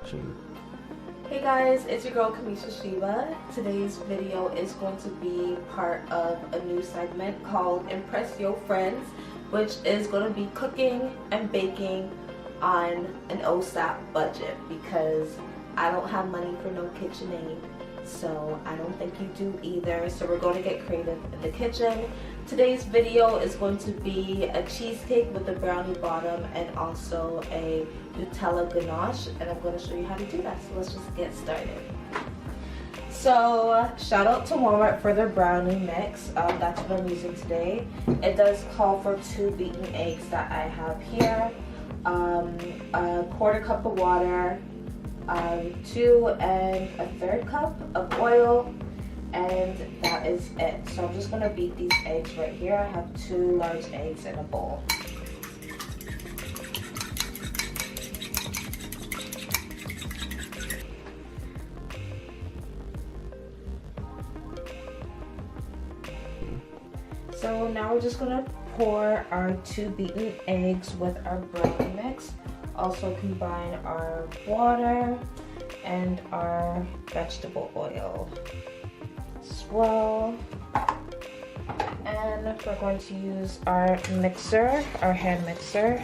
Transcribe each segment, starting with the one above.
action. Hey guys, it's your girl Kamisha Shiva. Today's video is going to be part of a new segment called Impress Your Friends, which is going to be cooking and baking on an OSAP budget because I don't have money for no KitchenAid, so I don't think you do either. So we're going to get creative in the kitchen. Today's video is going to be a cheesecake with a brownie bottom and also a Nutella ganache, and I'm going to show you how to do that. So let's just get started. So shout out to Walmart for their brownie mix. That's what I'm using today. It does call for 2 beaten eggs that I have here, a quarter cup of water, 2 1/3 cup of oil, and that is it. So I'm just going to beat these eggs right here. I have 2 large eggs in a bowl. So now we're just going to pour our 2 beaten eggs with our brownie mix. Also combine our water and our vegetable oil as well. And we're going to use our mixer, our hand mixer,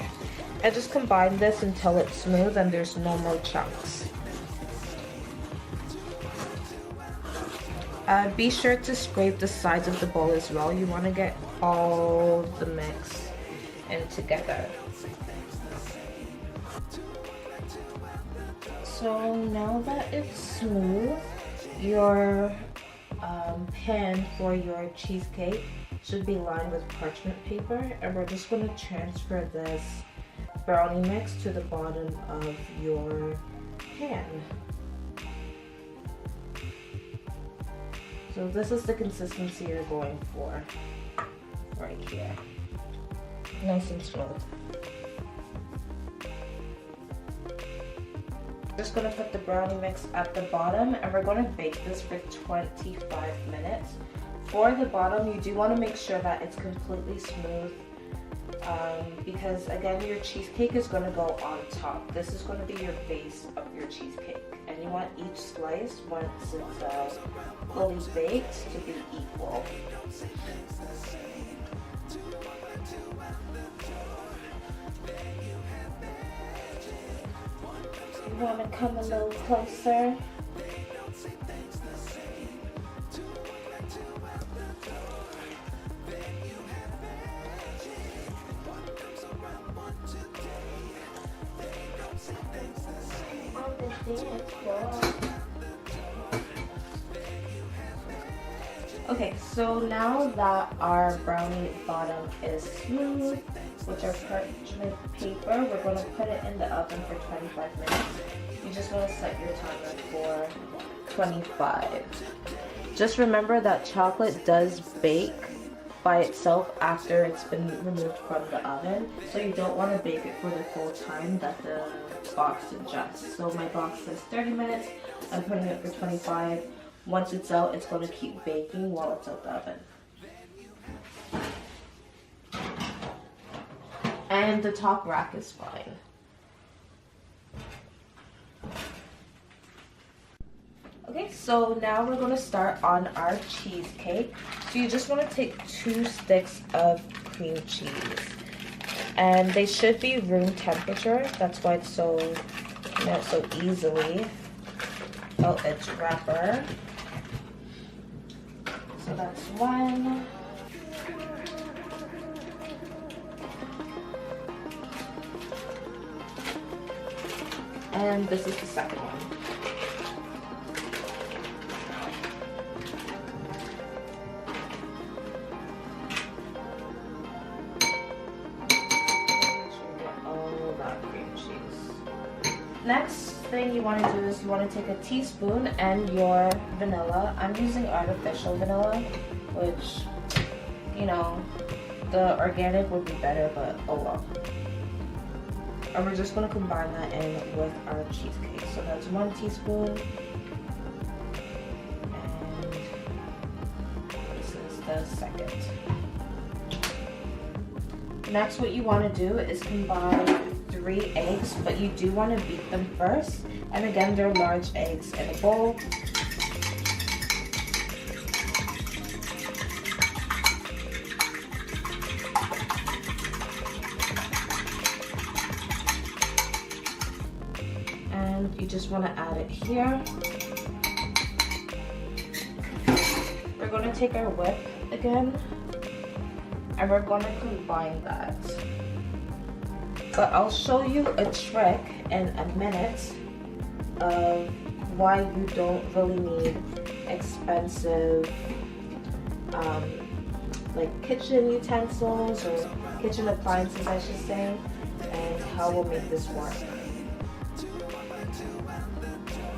and just combine this until it's smooth and there's no more chunks. Be sure to scrape the sides of the bowl as well. You want to get all the mix in together. So now that it's smooth, your pan for your cheesecake should be lined with parchment paper, and we're just going to transfer this brownie mix to the bottom of your pan. So this is the consistency you're going for right here. Nice and smooth. Just going to put the brownie mix at the bottom, and we're going to bake this for 25 minutes. For the bottom, you do want to make sure that it's completely smooth because again, your cheesecake is going to go on top. This is going to be your base of your cheesecake, and you want each slice, once it's fully baked, to be equal. You want to come a little closer. Okay, so now that our brownie bottom is smooth with our parchment paper, we're going to put it in the oven for 25 minutes. You just want to set your timer for 25. Just remember that chocolate does bake by itself after it's been removed from the oven, so you don't want to bake it for the full time that the box suggests. So my box says 30 minutes, I'm putting it for 25. Once it's out, it's going to keep baking while it's out the oven. And the top rack is fine. Okay, so now we're going to start on our cheesecake. So you just want to take 2 sticks of cream cheese, and they should be room temperature. That's why it's so melts so easily. Oh, it's wrapper. So that's 1. And this is the second one. Next thing you want to do is you want to take a teaspoon and your vanilla. I'm using artificial vanilla, which, you know, the organic would be better, but oh well. And we're just going to combine that in with our cheesecake. So that's 1 teaspoon. And this is the second. Next, what you want to do is combine 3 eggs, but you do want to beat them first, And again, they're large eggs in a bowl. And you just want to add it here. We're going to take our whip again, and we're going to combine that. But I'll show you a trick in a minute of why you don't really need expensive like kitchen utensils or kitchen appliances, I should say, and how we'll make this work.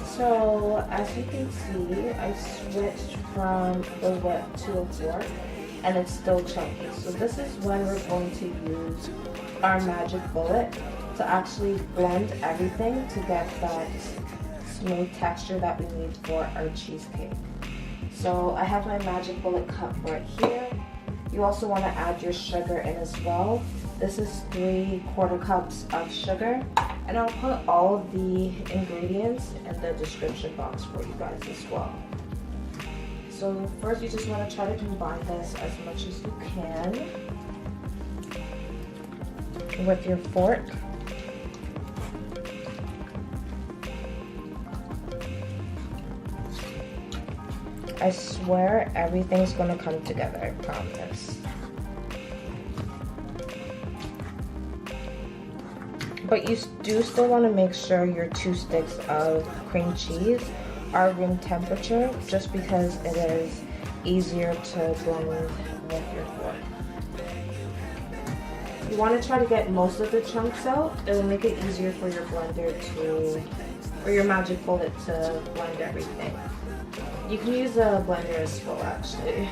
So as you can see, I switched from the whip to a fork, and it's still chunky. So this is when we're going to use our magic bullet to actually blend everything to get that smooth texture that we need for our cheesecake. So I have my magic bullet cup right here. You also want to add your sugar in as well. This is 3/4 cups of sugar, and I'll put all of the ingredients in the description box for you guys as well. So first you just want to try to combine this as much as you can with your fork. I swear everything's gonna come together, I promise. But you do still want to make sure your 2 sticks of cream cheese are room temperature, just because it is easier to blend with your fork. You want to try to get most of the chunks out. It will make it easier for your blender to, or your magic bullet to blend everything. You can use a blender as well, actually.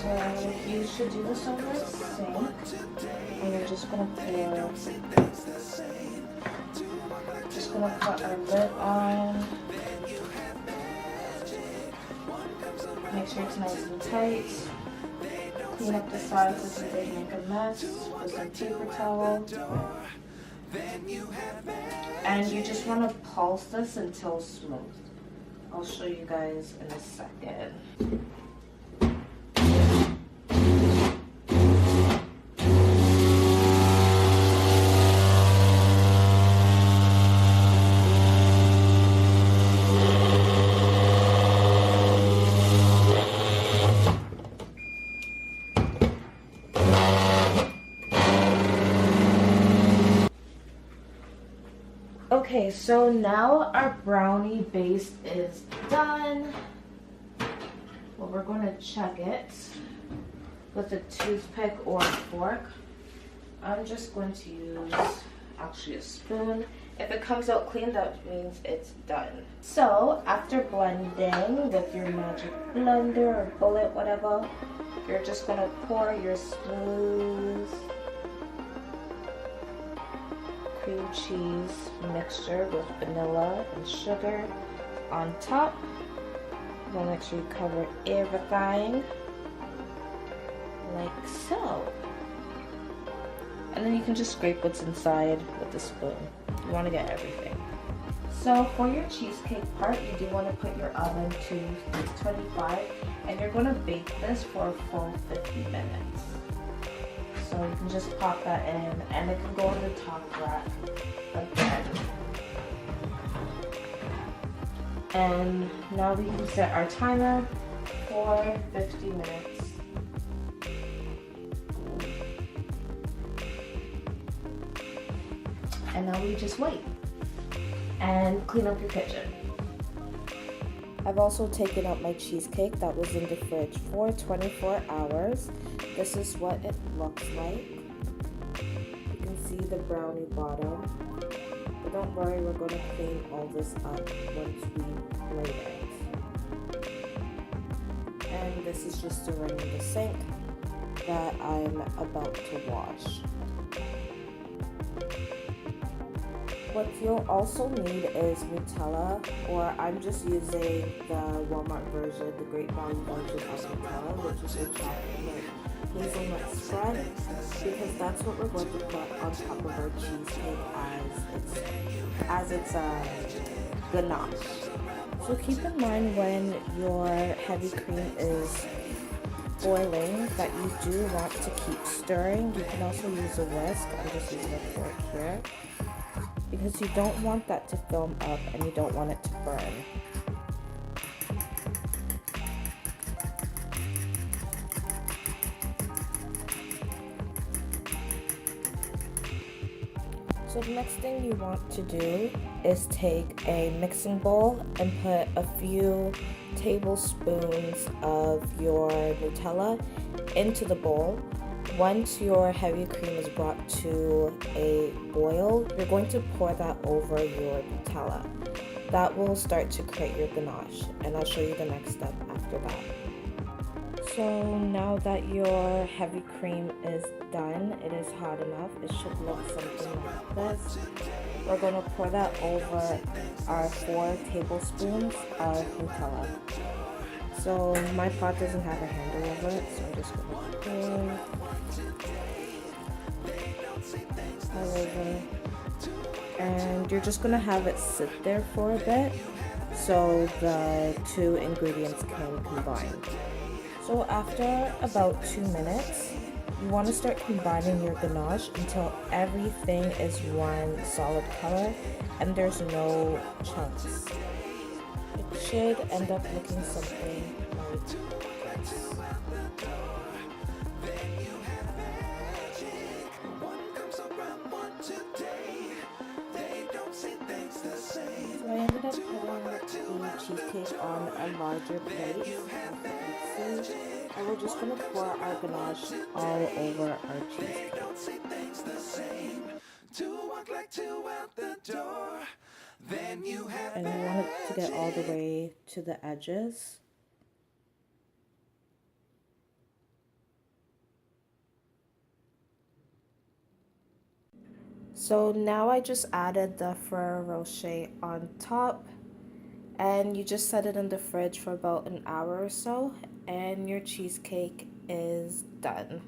So you should do this over a sink, and you're just gonna put our lid on. Make sure it's nice and tight. Clean up the sides if you did make a mess with some paper towel. And you just want to pulse this until smooth. I'll show you guys in a second. Okay, so now our brownie base is done. Well, we're going to check it with a toothpick or a fork. I'm just going to use actually a spoon. If it comes out clean, that means it's done. So after blending with your magic blender or bullet, whatever, you're just going to pour your smooth cream cheese mixture with vanilla and sugar on top. You want to make sure you cover everything like so. And then you can just scrape what's inside with the spoon. You want to get everything. So for your cheesecake part, you do want to put your oven to 325, and you're going to bake this for a full 50 minutes. So you can just pop that in, and it can go on the top rack again. And now we can set our timer for 50 minutes. And now we just wait and clean up your kitchen. I've also taken out my cheesecake that was in the fridge for 24 hours. This is what it looks like. You can see the brownie bottom. But don't worry, we're going to clean all this up once we plate it. And this is just to run in the sink. that I'm about to wash. What you'll also need is Nutella, or I'm just using the Walmart version, the Great Value version of Nutella, which is a chocolate hazelnut spread, because that's what we're going to put on top of our cheesecake as its ganache. So keep in mind when your heavy cream is boiling that you do want to keep stirring. You can also use a whisk. I'm just using a fork here, because you don't want that to foam up and you don't want it to burn. So the next thing you want to do is take a mixing bowl and put a few tablespoons of your Nutella into the bowl. Once your heavy cream is brought to a boil, you're going to pour that over your Nutella. That will start to create your ganache, and I'll show you the next step after that. So now that your heavy cream is done, it is hot enough. It should look something like this. We're going to pour that over our 4 tablespoons of Nutella. So my pot doesn't have a handle over it, so I'm just going to pour all over. And you're just going to have it sit there for a bit so the 2 ingredients can combine. So after about 2 minutes, you want to start combining your ganache until everything is one solid color and there's no chunks. It should end up looking something like this. So I ended up putting the cheesecake on a larger plate, and we're just going to pour our ganache all over our cheesecake. And you want it to get all the way to the edges. So now I just added the Ferro Rocher on top, and you just set it in the fridge for about an hour or so, and your cheesecake is done.